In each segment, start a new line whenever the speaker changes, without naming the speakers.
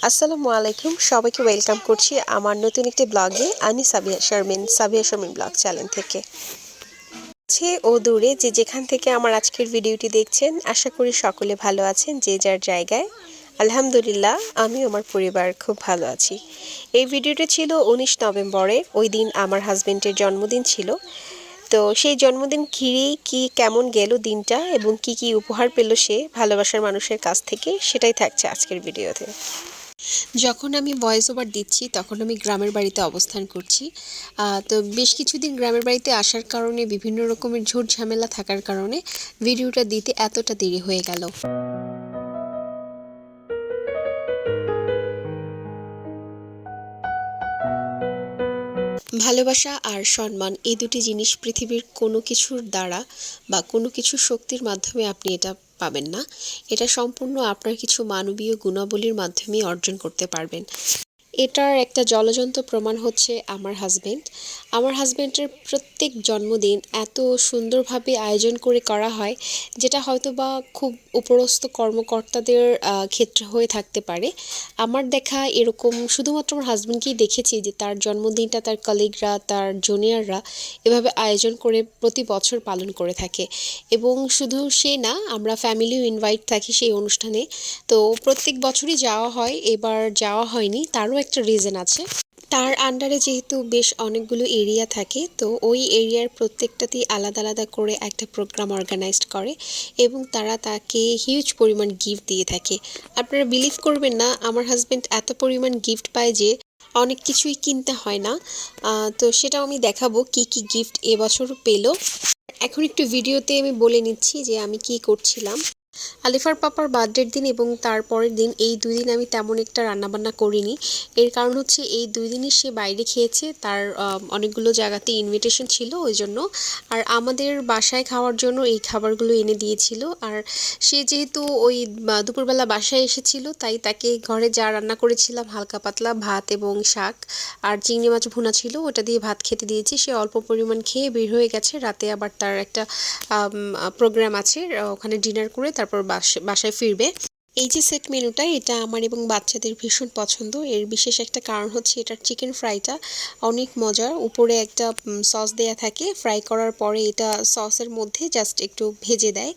আসসালামু আলাইকুম, সবাইকে ওয়েলকাম করছি আমার নতুন একটি ব্লগে। আমি সাবিয়া শারমিন ব্লগ চ্যানেল থেকে। কাছে ও দূরে যে যেখান থেকে আমার আজকের ভিডিওটি দেখছেন, আশা করি সকলে ভালো আছেন যে যার জায়গায়। আলহামদুলিল্লাহ, আমি আমার পরিবার খুব ভালো আছি। এই ভিডিওটি ছিল 19 নভেম্বরে। ওই দিন আমার হাজবেন্ডের জন্মদিন ছিল। তো সেই জন্মদিন ঘিরেই কেমন গেল দিনটা এবং কি উপহার পেল সে ভালোবাসার মানুষের কাছ থেকে, সেটাই থাকছে আজকের ভিডিওতে। যখন আমি ভয়েস ওভার দিচ্ছি তখন আমি গ্রামের বাড়িতে অবস্থান করছি। তো বেশ কিছুদিন গ্রামের বাড়িতে আসার কারণে বিভিন্ন রকমের ঝুট ঝামেলা থাকার কারণে ভিডিওটা দিতে এতটা দেরি হয়ে গেল। ভালোবাসা আর সম্মান, এই দুটি জিনিস পৃথিবীর কোনো কিছুর দ্বারা বা কোনো কিছু শক্তির মাধ্যমে আপনি এটা পাবেন না। এটা সম্পূর্ণ আপনার কিছু মানবীয় গুণাবলীর মাধ্যমেই অর্জন করতে পারবেন। এটার একটা জ্বলজ্বন্ত প্রমাণ হচ্ছে আমার হাজবেন্ড। আমার হাজবেন্ডের প্রত্যেক জন্মদিন এত সুন্দরভাবে আয়োজন করে করা হয়, যেটা হয়তো বা খুব উপরস্থ কর্মকর্তাদের ক্ষেত্রে হয়ে থাকতে পারে। আমার দেখা এরকম শুধুমাত্র আমার হাজবেন্ডকেই দেখেছি যে তার জন্মদিনটা তার কলিগরা, তার জুনিয়ররা এভাবে আয়োজন করে প্রতি বছর পালন করে থাকে। এবং শুধু সে না, আমরা ফ্যামিলিও ইনভাইট থাকি সেই অনুষ্ঠানে। তো প্রত্যেক বছরই যাওয়া হয়, এবার যাওয়া হয়নি, তারও একটা রিজন আছে। তার আন্ডারে যেহেতু বেশ অনেকগুলো এরিয়া থাকে, তো ওই এরিয়ার প্রত্যেকটাতেই আলাদা আলাদা করে একটা প্রোগ্রাম অর্গানাইজড করে এবং তারা তাকে হিউজ পরিমাণ গিফট দিয়ে থাকে। আপনারা বিলিভ করবেন না, আমার হাজবেন্ড এত পরিমাণ গিফট পায় যে অনেক কিছুই কিনতে হয় না। তো সেটাও আমি দেখাবো কি গিফট এবছর পেলো। এখন একটু ভিডিওতে আমি বলে নিচ্ছি যে আমি কি করছিলাম। আলিফার পাপার বার্থডের দিন এবং তারপরের দিন, এই 2 দিন আমি তেমন একটা রান্নাবান্না করিনি। এর কারণ হচ্ছে এই 2 দিনই সে বাইরে খেয়েছে, তার অনেকগুলো জায়গাতে ইনভিটেশন ছিল ওই জন্য। আর আমাদের বাসায় খাওয়ার জন্য এই খাবারগুলো এনে দিয়েছিল। আর সে যেহেতু ওই দুপুরবেলা বাসায় এসেছিল, তাই তাকে ঘরে যা রান্না করেছিলাম হালকা পাতলা ভাত এবং শাক আর চিংড়ি মাছ ভুনা ছিল, ওটা দিয়ে ভাত খেতে দিয়েছি। সে অল্প পরিমাণ খেয়ে বের হয়ে গেছে। রাতে আবার তার একটা প্রোগ্রাম আছে, ওখানে ডিনার করে তারপর বাসায় ফিরবে। এই যে সেট মেনুটা, এটা আমার এবং বাচ্চাদের ভীষণ পছন্দ। এর বিশেষ একটা কারণ হচ্ছে এটার চিকেন ফ্রাইটা অনেক মজার। উপরে একটা সস দেয়া থাকে, ফ্রাই করার পরে এটা সসের মধ্যে জাস্ট একটু ভেজে দেয়।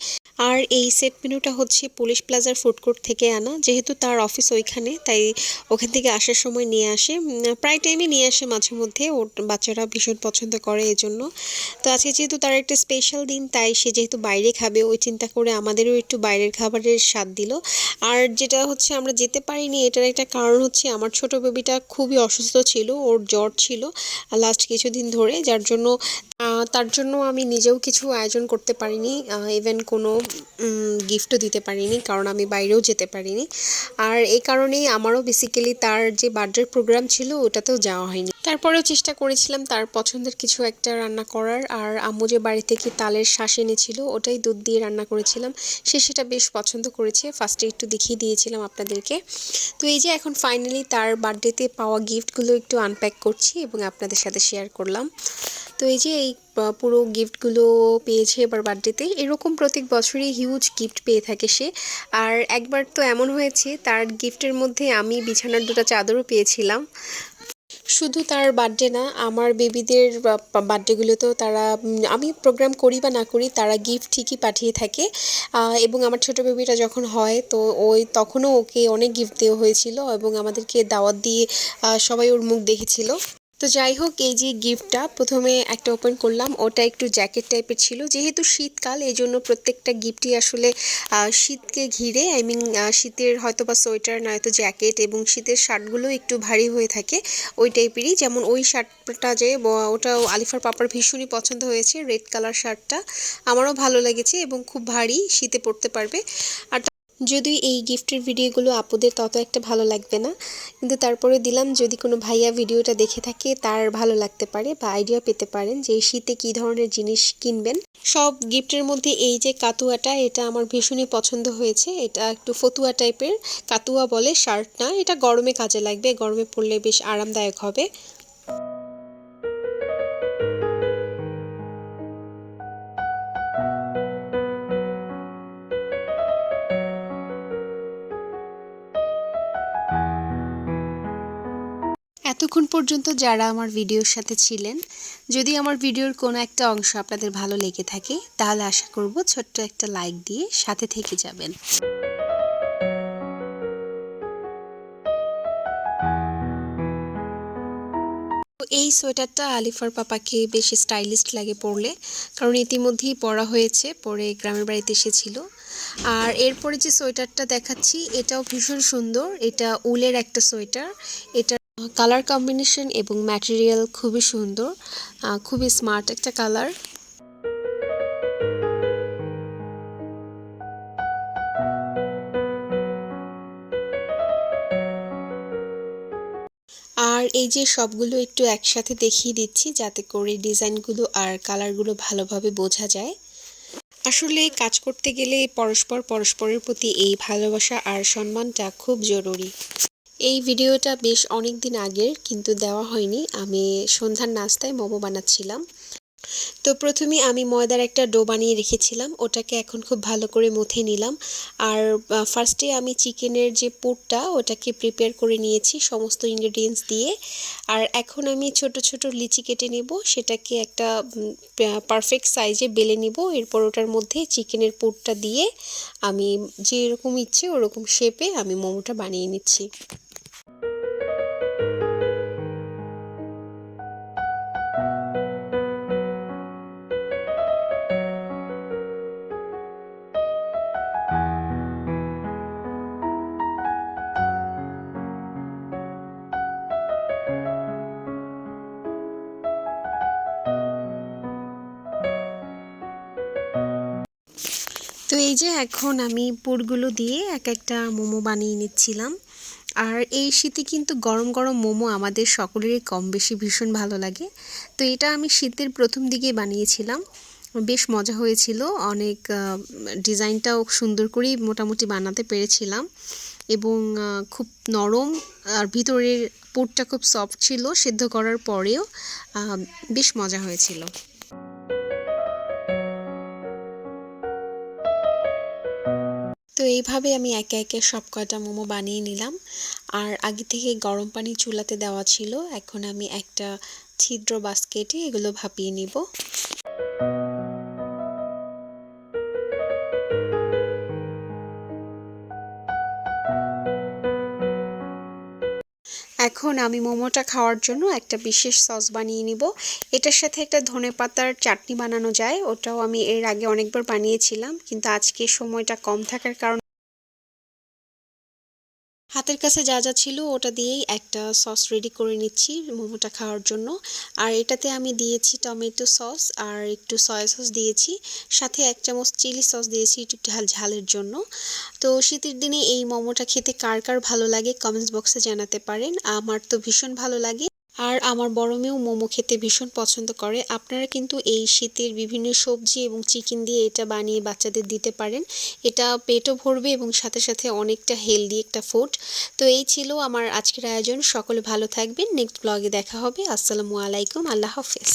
আর এই সেট মেনুটা হচ্ছে পুলিশ প্লাজার ফুড কোর্ট থেকে আনা। যেহেতু তার অফিস ওইখানে, তাই ওখান থেকে আসার সময় নিয়ে আসে। প্রায় টাইমে নিয়ে আসে, মাঝে মধ্যে ওর বাচ্চারা ভীষণ পছন্দ করে এজন্য। তো আজকে যেহেতু তার একটা স্পেশাল দিন, তাই সে যেহেতু বাইরে খাবে, ওই চিন্তা করে আমাদেরও একটু বাইরের খাবারের স্বাদ দিল। আর যেটা হচ্ছে আমরা যেতে পারিনি, এটার একটা কারণ হচ্ছে আমার ছোট বেবিটা খুবই অসুস্থ ছিল, ওর জ্বর ছিল লাস্ট কিছুদিন ধরে, যার জন্য তার জন্য আমি নিজেও কিছু আয়োজন করতে পারিনি, ইভেন কোনো গিফটও দিতে পারিনি, কারণ আমি বাইরেও যেতে পারিনি। আর এই কারণেই আমারও বেসিক্যালি তার যে বার্থডে প্রোগ্রাম ছিল ওটাতেও যাওয়া হয়নি। তারপরেও চেষ্টা করেছিলাম তার পছন্দের কিছু একটা রান্না করার। আর আম্মু যে বাড়ি থেকে তালের শাঁস এনেছিল, ওটাই দুধ দিয়ে রান্না করেছিলাম। সে সেটা বেশ পছন্দ করেছে। ফার্স্টে একটু দেখিয়ে দিয়েছিলাম আপনাদেরকে। তো এই যে এখন ফাইনালি তার বার্থডেতে পাওয়া গিফটগুলো একটু আনপ্যাক করছি এবং আপনাদের সাথে শেয়ার করলাম। তো এই যে এই পুরো গিফটগুলো পেয়েছে এবার বার্থডেতে। এরকম প্রত্যেক বছরই হিউজ গিফট পেয়ে থাকে সে। আর একবার তো এমন হয়েছে, তার গিফটের মধ্যে আমি বিছানার 2টা চাদরও পেয়েছিলাম। শুধু তার বার্থডে না, আমার বেবিদের বার্থডেগুলোতেও তারা, আমি প্রোগ্রাম করি বা না করি, তারা গিফট ঠিকই পাঠিয়ে থাকে। এবং আমার ছোট বেবিটা যখন হয়, তো ওই তখনও ওকে অনেক গিফট দেওয়া হয়েছিল এবং আমাদেরকে দাওয়াত দিয়ে সবাই ওর মুখ দেখেছিল। তো যাই হোক, এই যে গিফটটা প্রথমে একটা ওপেন করলাম, ওটা একটু জ্যাকেট টাইপের ছিল। যেহেতু শীতকাল, এই জন্য প্রত্যেকটা গিফটই আসলে শীতকে ঘিরে, আই মিন শীতের হয়তো বা সোয়েটার নয়তো জ্যাকেট, এবং শীতের শার্টগুলো একটু ভারী হয়ে থাকে ওই টাইপেরই। যেমন ওই শার্টটা যে ওটাও আলিফার পাপার ভীষণই পছন্দ হয়েছে, রেড কালার শার্টটা আমারও ভালো লেগেছে এবং খুব ভারী, শীতে পরতে পারবে। আর যদিও এই গিফটের ভিডিওগুলো আপুদের তত একটা ভালো লাগবে না, কিন্তু তারপরে দিলাম, যদি কোনো ভাইয়া ভিডিওটা দেখে থাকে তার ভালো লাগতে পারে বা আইডিয়া পেতে পারেন যে এই শীতে কী ধরনের জিনিস কিনবেন। সব গিফটের মধ্যে এই যে কাতুয়াটা, এটা আমার ভীষণই পছন্দ হয়েছে। এটা একটু ফতুয়া টাইপের, কাতুয়া বলে, শার্ট না। এটা গরমে কাজে লাগবে, গরমে পরলে বেশ আরামদায়ক হবে। এতক্ষণ পর্যন্ত যারা আমার ভিডিওর সাথে ছিলেন, যদি আমার ভিডিওর কোনো একটা অংশ আপনাদের ভালো লেগে থাকে তাহলে আশা করব ছোট্ট একটা লাইক দিয়ে সাথে থেকে যাবেন। এই সোয়েটারটা আলিফার পাপাকে বেশ স্টাইলিশ লাগে পরলে, কারণ ইতিমধ্যেই পরা হয়েছে, পরে গ্রামের বাড়িতে এসেছিল। আর এরপরে যে সোয়েটারটা দেখাচ্ছি এটাও ভীষণ সুন্দর, এটা উলের একটা সোয়েটার। এটা কালার কম্বিনেশন এবং ম্যাটেরিয়াল খুবই সুন্দর, খুবই স্মার্ট একটা কালার। আর এই যে সবগুলো একটু একসাথে দেখিয়ে দিচ্ছি যাতে করে ডিজাইনগুলো আর কালারগুলো ভালোভাবে বোঝা যায়। আসলে কাজ করতে গেলে পরস্পরের প্রতি এই ভালোবাসা আর সম্মানটা খুব জরুরি। এই ভিডিওটা বেশ অনেক দিন আগের, কিন্তু দেওয়া হয়নি। আমি সন্ধ্যার নাস্তায় মোমো বানাচ্ছিলাম। তো প্রথমে আমি ময়দার একটা ডো বানিয়ে রেখেছিলাম, ওটাকে এখন খুব ভালো করে মথে নিলাম। আর ফার্স্টে আমি চিকেনের যে পুরটা ওটাকে প্রিপেয়ার করে নিয়েছি সমস্ত ইনগ্রেডিয়েন্টস দিয়ে। আর এখন আমি ছোট ছোট লিচি কেটে নেব, সেটাকে একটা পারফেক্ট সাইজে বেলে নিব। এরপর ওটার মধ্যে চিকেনের পুরটা দিয়ে আমি যেরকম ইচ্ছে ওরকম শেপে আমি মোমোটা বানিয়ে নিচ্ছি। তো এই যে এখন আমি পুরগুলো দিয়ে এক একটা মোমো বানিয়ে নিচ্ছিলাম। আর এই শীতে কিন্তু গরম গরম মোমো আমাদের সকলেরই কম বেশি ভীষণ ভালো লাগে। তো এটা আমি শীতের প্রথম দিকে বানিয়েছিলাম, বেশ মজা হয়েছিল। অনেক ডিজাইনটাও সুন্দর করেই মোটামুটি বানাতে পেরেছিলাম এবং খুব নরম, আর ভিতরের পুরটা খুব সফট ছিল সেদ্ধ করার পরেও, বেশ মজা হয়েছিল। তো এইভাবে আমি একে একে সব কয়টা মোমো বানিয়ে নিলাম। আর আগে থেকে গরম পানি চুলাতে দেওয়া ছিল, এখন আমি একটা ছিদ্র বাস্কেটে এগুলো ভাপিয়ে নিব। এখন আমি মোমোটা খাওয়ার জন্য একটা বিশেষ সস বানিয়ে নিব। এটার সাথে একটা ধনেপাতার চাটনি বানানো যায়, ওটাও আমি এর আগে অনেকবার বানিয়েছিলাম, কিন্তু আজকে সময়টা কম থাকার কারণে হাতের কাছে যা যা ছিল ওটা দিয়েই একটা সস রেডি করে নিচ্ছি মোমোটা খাওয়ার জন্য। আর এটাতে আমি দিয়েছি টমেটো সস আর একটু সয়া সস দিয়েছি, সাথে 1 চামচ চিলি সস দিয়েছি একটু ঝালের জন্য। তো শীতের দিনে এই মোমোটা খেতে কার কার ভালো লাগে কমেন্টস বক্সে জানাতে পারেন। আমার তো ভীষণ ভালো লাগে। আর আমার বড় মেয়েও মোমো খেতে ভীষণ পছন্দ করে। আপনারা কিন্তু এই শীতের বিভিন্ন সবজি এবং চিকেন দিয়ে এটা বানিয়ে বাচ্চাদের দিতে পারেন। এটা পেটও ভরবে এবং সাথে সাথে অনেকটা হেলদি একটা ফুড। তো এই ছিল আমার আজকের আয়োজন। সকলে ভালো থাকবেন। নেক্সট ব্লগে দেখা হবে। আসসালামু আলাইকুম। আল্লাহ হাফেজ।